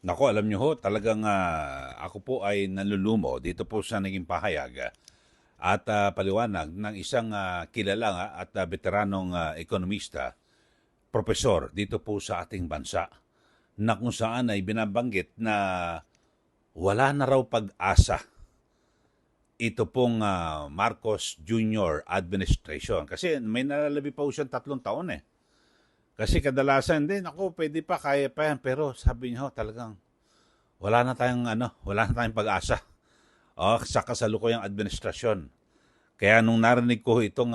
Nako, alam niyo ho, talagang ako po ay nalulumo dito po sa naging pahayag at paliwanag ng isang kilala at veteranong ekonomista, profesor dito po sa ating bansa na kung saan ay binabanggit na wala na raw pag-asa ito pong Marcos Jr. administration. Kasi may nalalabi pa po siyang 3 taon eh. Kasi kadalasan din, ako pwede pa, kaya pa yan. Pero sabi niyo talagang wala na tayong pag-asa sa kasalukuyang administrasyon. Kaya nung narinig ko itong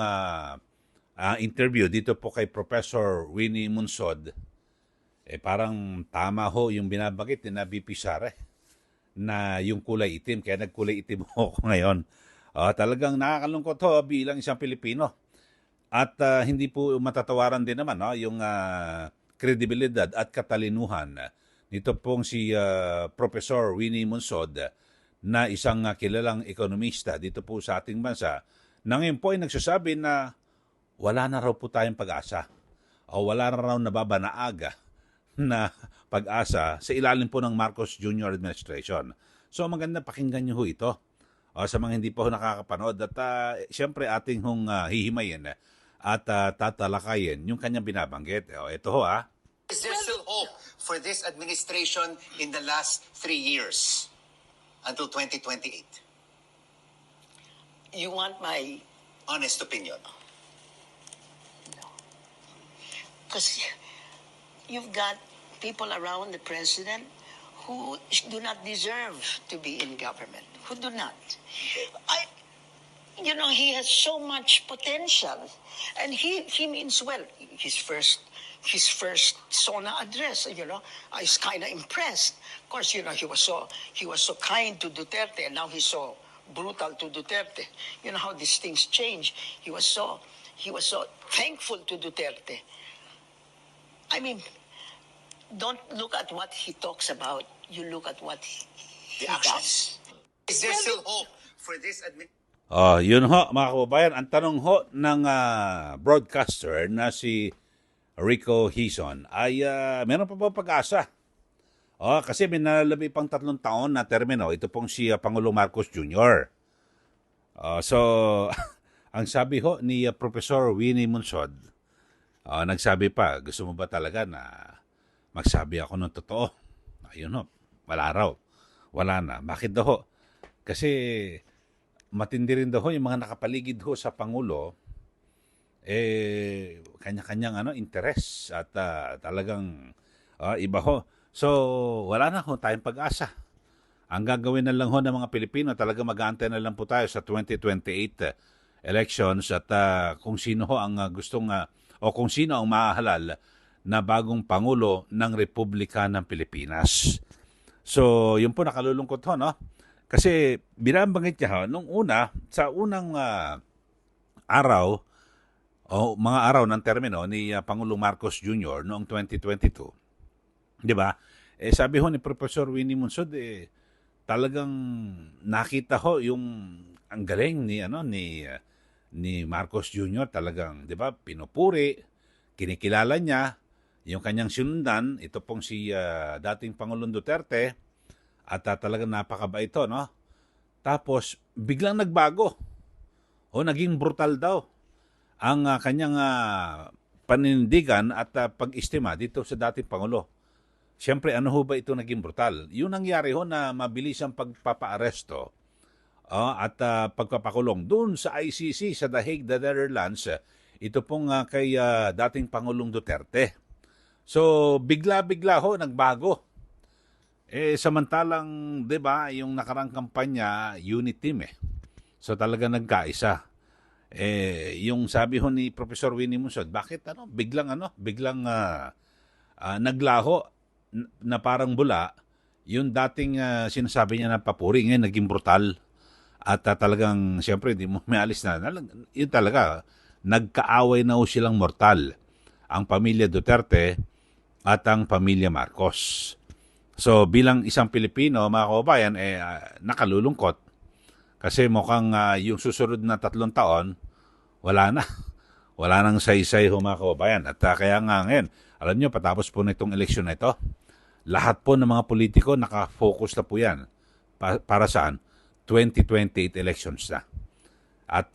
interview dito po kay Professor Winnie Munsod, parang tama ho yung binabagit ni VP Sara na yung kulay itim. Kaya nagkulay itim ho ako ngayon. Talagang nakakalungkot ho bilang isang Pilipino. At hindi po matatawaran din naman yung kredibilidad at katalinuhan nito pong si Professor Winnie Munsod na isang kilalang ekonomista dito po sa ating bansa na ngayon po ay nagsasabi na wala na raw po tayong pag-asa o wala na raw nababanaaga na pag-asa sa ilalim po ng Marcos Jr. administration. So maganda pakinggan niyo ho ito sa mga hindi pa ho nakakapanood at siyempre ating hong hihimayin at tatalakayin yung kanyang binabanggit. Ito ho Is there still hope for this administration in the last 3 years until 2028? You want my... Honest opinion. No. Because you've got people around the president who do not deserve to be in government, who do not. He has so much potential, and he means well. His first SONA address, I was kind of impressed. Of course, he was so kind to Duterte, and now he's so brutal to Duterte. You know how these things change. He was so thankful to Duterte. I mean, don't look at what he talks about. You look at what he actions. does. Is there still hope for this administration? Yun ho, mga kababayan, ang tanong ho ng broadcaster na si Rico Hison ay meron pa ba pag-asa? Kasi may nalalabi pang 3 taon na termino. Ito pong si Pangulong Marcos Jr. So, ang sabi ho ni Professor Winnie Munsod, nagsabi pa, gusto mo ba talaga na magsabi ako ng totoo? Ayun ho, wala raw. Wala na. Bakit daw ho? Kasi matindi rin daw ho yung mga nakapaligid ho sa Pangulo, kanya-kanyang interes at talagang iba ho. So, wala na ho tayong pag-asa. Ang gagawin na lang ho ng mga Pilipino, talaga mag-aantay na lang po tayo sa 2028 elections at kung sino ho ang gustong o kung sino ang mahahalal na bagong Pangulo ng Republika ng Pilipinas. So, yun po nakalulungkot ho, no? Kasi binabanggit niya ho, nung una, sa unang araw, o mga araw ng termino ni Pangulong Marcos Jr. noong 2022, di ba? Sabi ho ni Professor Winnie Munsod, talagang nakita ho yung ang galing ni Marcos Jr. Talagang, di ba, pinupuri, kinikilala niya yung kanyang sinundan, ito pong si dating Pangulong Duterte, at talagang napakabait ito, no? Tapos, biglang nagbago. Naging brutal daw ang kanyang panindigan at pag-istima dito sa dating Pangulo. Siyempre, ano ho ba ito naging brutal? Yung nangyari ho na mabilis ang pagpapaaresto at pagpapakulong doon sa ICC sa The Hague, the Netherlands, ito pong kay dating Pangulong Duterte. So, bigla-bigla ho, nagbago. Samantalang, 'di ba, yung nakarang kampanya, unit team So talaga nagkaisa. Yung sabi ho ni Professor Winnie Munsod, bakit biglang naglaho na parang bula yung dating sinasabi niya na papuri, ngayon naging brutal. At talagang siyempre hindi mo maalis na. Yun talaga, nagkaaway na ho silang mortal. Ang pamilya Duterte at ang pamilya Marcos. So bilang isang Pilipino, mga kababayan, nakalulungkot. Kasi mukhang yung susunod na 3 taon, wala na. Wala nang saysay ho, mga kababayan. At kaya nga ngayon, alam nyo, patapos po na itong eleksyon na ito, lahat po ng mga politiko nakafocus na po yan. Para saan? 2028 elections na. At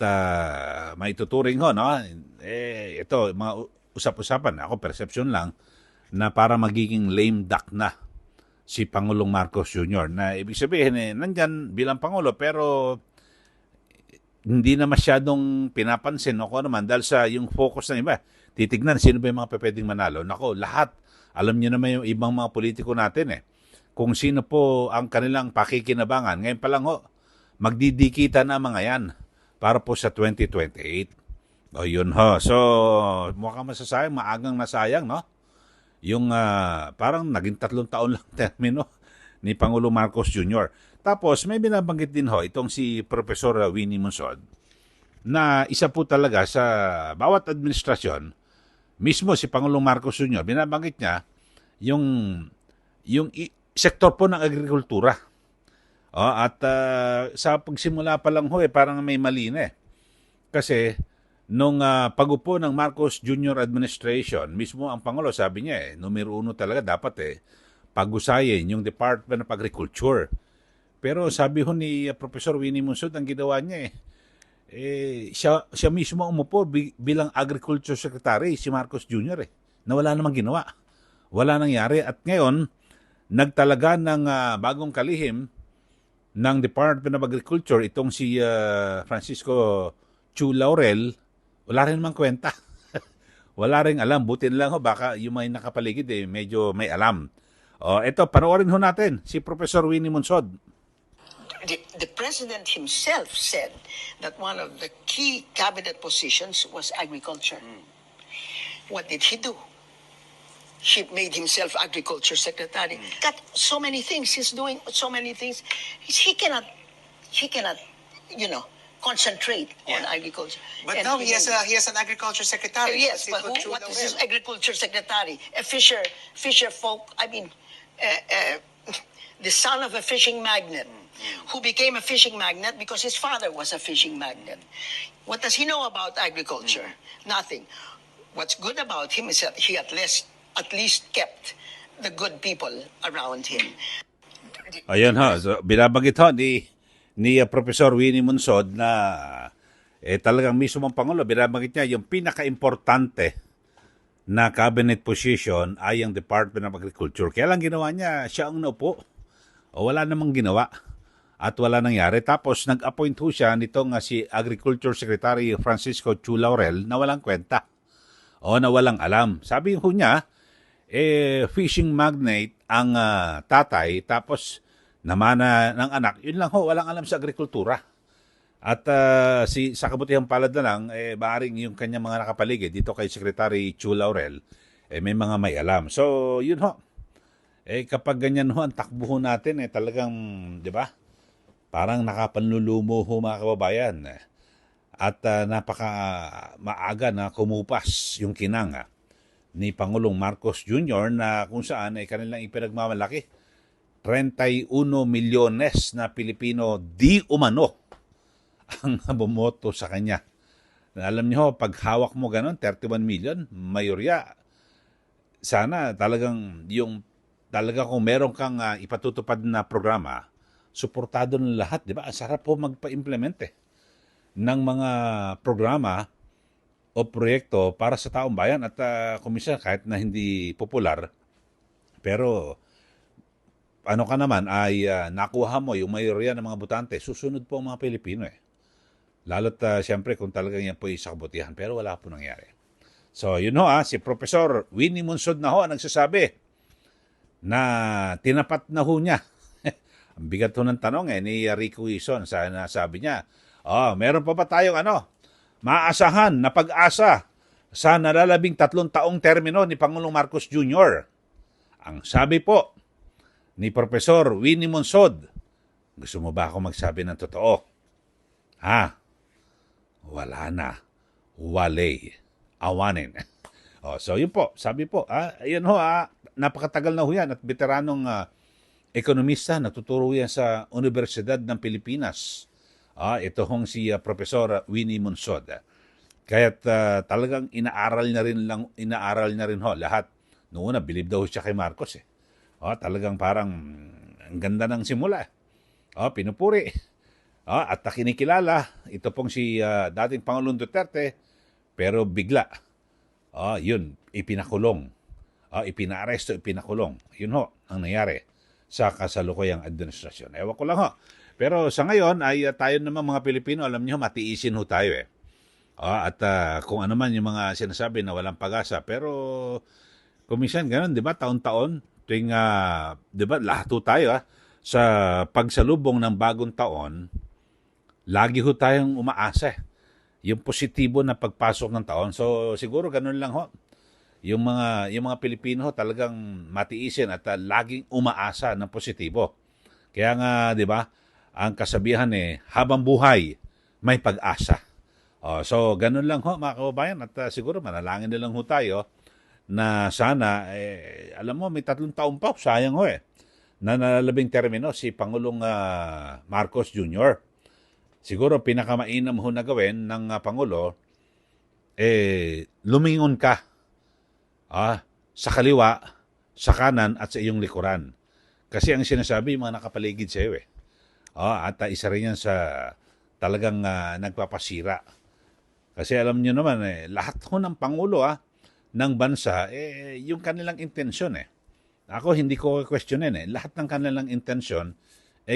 maituturing ho, no? Ito, mga usap-usapan, ako perception lang, na para magiging lame duck na si Pangulong Marcos Jr. Na ibig sabihin, nandyan bilang Pangulo, pero hindi na masyadong pinapansin o kung naman dahil sa yung focus ng iba. Titignan sino ba yung mga pwedeng manalo. Nako, lahat. Alam niyo naman yung ibang mga politiko natin kung sino po ang kanilang pakikinabangan. Ngayon pa lang magdidikita na mga yan para po sa 2028. O yun ho. So, mukhang masasayang, maagang nasayang, no? Yung parang naging 3 taon lang termino ni Pangulo Marcos Jr. Tapos may binabanggit din itong si Professor Winnie Monsod na isa po talaga sa bawat administrasyon, mismo si Pangulong Marcos Jr., binabanggit niya yung sektor po ng agrikultura. At sa pagsimula pa lang parang may mali na Kasi nung pag-upo ng Marcos Jr. administration, mismo ang Pangulo sabi niya numero 1 talaga dapat pag-usayin yung Department of Agriculture. Pero sabi ni Professor Winnie Monsod, ang ginawa niya siya mismo umupo bilang Agriculture Secretary, si Marcos Jr. Na wala namang ginawa. Wala nangyari. At ngayon, nagtalaga ng bagong kalihim ng Department of Agriculture, itong si Francisco Chu Laurel, wala rin namang kwenta. Wala rin alam. Buti na lang baka yung may nakapaligid medyo may alam. Ito, panoorin natin si Professor Winnie Monsod. The president himself said that one of the key cabinet positions was agriculture. What did he do? He made himself agriculture secretary. Got so many things. He's doing so many things. He cannot, concentrate on agriculture. But now he has an agriculture secretary. Yes, but what is his agriculture secretary? A fisher folk. I mean, the son of a fishing magnate, who became a fishing magnate because his father was a fishing magnate. What does he know about agriculture? Nothing. What's good about him is that he at least kept the good people around him. Ayun so, binabanggit ni Professor Winnie Monsod na talagang mismo ang Pangulo, binabanggit niya yung pinaka-importante na cabinet position ay ang Department of Agriculture. Kaya lang ginawa niya, siya ang naupo. Wala namang ginawa. At wala nangyari. Tapos nag-appoint siya nitong si Agriculture Secretary Francisco Chu Laurel na walang kwenta. Na walang alam. Sabi niya, fishing magnate ang tatay, tapos namana ng anak. Yun lang walang alam sa agrikultura. At sa kabutihang palad na lang, maaring yung kanyang mga nakapaligid dito kay Secretary Chu Laurel, may mga may alam. So, yun kapag ganyan ang takbo natin, talagang, di ba? Parang nakapanlulumo mga kababayan. At napaka maaga na kumupas yung kinanga ni Pangulong Marcos Jr. na kung saan kanilang ipinagmamalaki 31 milyones na Pilipino di umano ang bumoto sa kanya. Alam niyo, pag hawak mo ganun, 31 million, mayorya, sana talagang kung meron kang ipatutupad na programa, suportado ng lahat, di ba? Ang sarap po magpa-implement ng mga programa o proyekto para sa taong bayan at kumisa kahit na hindi popular, pero ano ka naman ay nakuha mo yung mayorya ng mga botante, susunod po ang mga Pilipino Lalo't siyempre kung talagang yan po isa kabutihan, pero wala po nangyari. So yun si Professor Winnie Monsod na ang nagsasabi na tinapat na niya. Ang bigat ng tanong ni Rico Ison. Sabi niya, meron pa ba tayong maasahan na pag-asa sa nalalabing 3 taong termino ni Pangulong Marcos Jr.? Ang sabi po ni Professor Winnie Monsod, gusto mo ba ako magsabi ng totoo? Wala na. Walay. Awanin. So yun po, sabi po, ayun napakatagal na yan at veteranong ekonomista, natuturo yan sa Universidad ng Pilipinas. Ito si Professor Winnie Monsod. Kaya't talagang inaaral na rin lahat. Noong una, bilib daw siya kay Marcos Talagang parang ang ganda ng simula. Pinupuri. At kinikilala, ito pong si dating Pangulong Duterte, pero bigla, yun, ipinakulong. Ipinaaresto, ipinakulong. Yun ho, ang nangyari sa kasalukuyang administrasyon. Ewan ko lang ho. Pero sa ngayon, ay tayo naman mga Pilipino, alam niyo, matiisin ho tayo eh. At kung ano man yung mga sinasabi na walang pag-asa. Pero kung minsan ganun, di ba, taon-taon, tuwing, di ba, lahat ho tayo sa pagsalubong ng bagong taon, lagi ho tayong umaasa. Yung positibo na pagpasok ng taon. So siguro ganun lang ho. Yung mga Pilipino ho talagang matiisin at laging umaasa ng positibo. Kaya nga, 'di ba, ang kasabihan habang buhay may pag-asa. So ganun lang ho mga kababayan at siguro manalangin na lang ho tayo na sana alam mo may 3 taon pa, sayang ho na nalalabing termino si Pangulong Marcos Jr. Siguro pinakamainam ho na gawin ng Pangulo, lumingon ka sa kaliwa, sa kanan at sa iyong likuran. Kasi ang sinasabi, mga nakapaligid sa iyo at isa rin yan sa talagang nagpapasira. Kasi alam niyo naman, lahat ho ng Pangulo ng bansa, yung kanilang intensyon Ako hindi ko questionin lahat ng kanilang intensyon,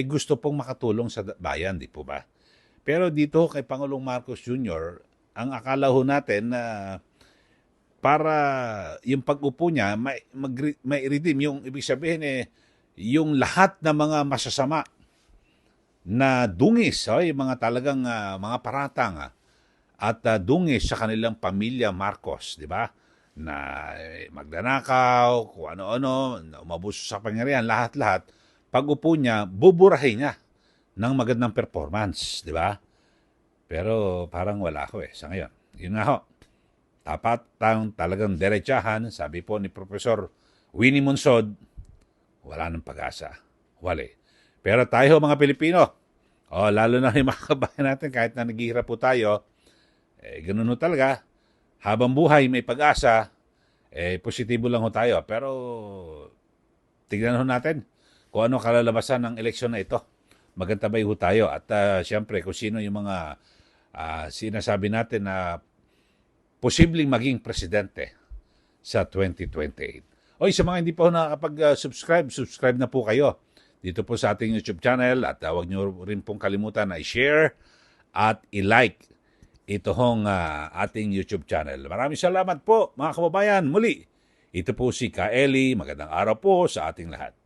gusto pong makatulong sa bayan, di po ba? Pero dito kay Pangulong Marcos Jr., ang akala ho natin na para yung pag-upo niya, may redeem. Yung ibig sabihin yung lahat ng mga masasama na dungis, yung mga talagang mga paratang at dungis sa kanilang pamilya Marcos, di ba? Na magnanakaw, kung ano-ano, umabuso sa pangyarihan, lahat-lahat, pag-upo niya, buburahin niya ng magandang performance, di ba? Pero parang wala ko sa ngayon. Yun nga ho, tapat talagang derechahan, sabi po ni Professor Winnie Monsod, wala ng pag-asa. Wala. Pero tayo mga Pilipino, lalo na yung mga kabayan natin, kahit na naghihirap po tayo, ganun ho talaga, habang buhay may pag-asa, positibo lang ho tayo. Pero tignan ho natin kung ano kalalabasan ng eleksyon na ito. Magantabay ho tayo. At siyempre, kung sino yung mga sinasabi natin na posibleng maging presidente sa 2028. Sa mga hindi pa ho nakakapag-subscribe, subscribe na po kayo dito po sa ating YouTube channel at huwag nyo rin pong kalimutan na i-share at i-like ito hong ating YouTube channel. Maraming salamat po mga kababayan. Muli, ito po si Ka Eli. Magandang araw po sa ating lahat.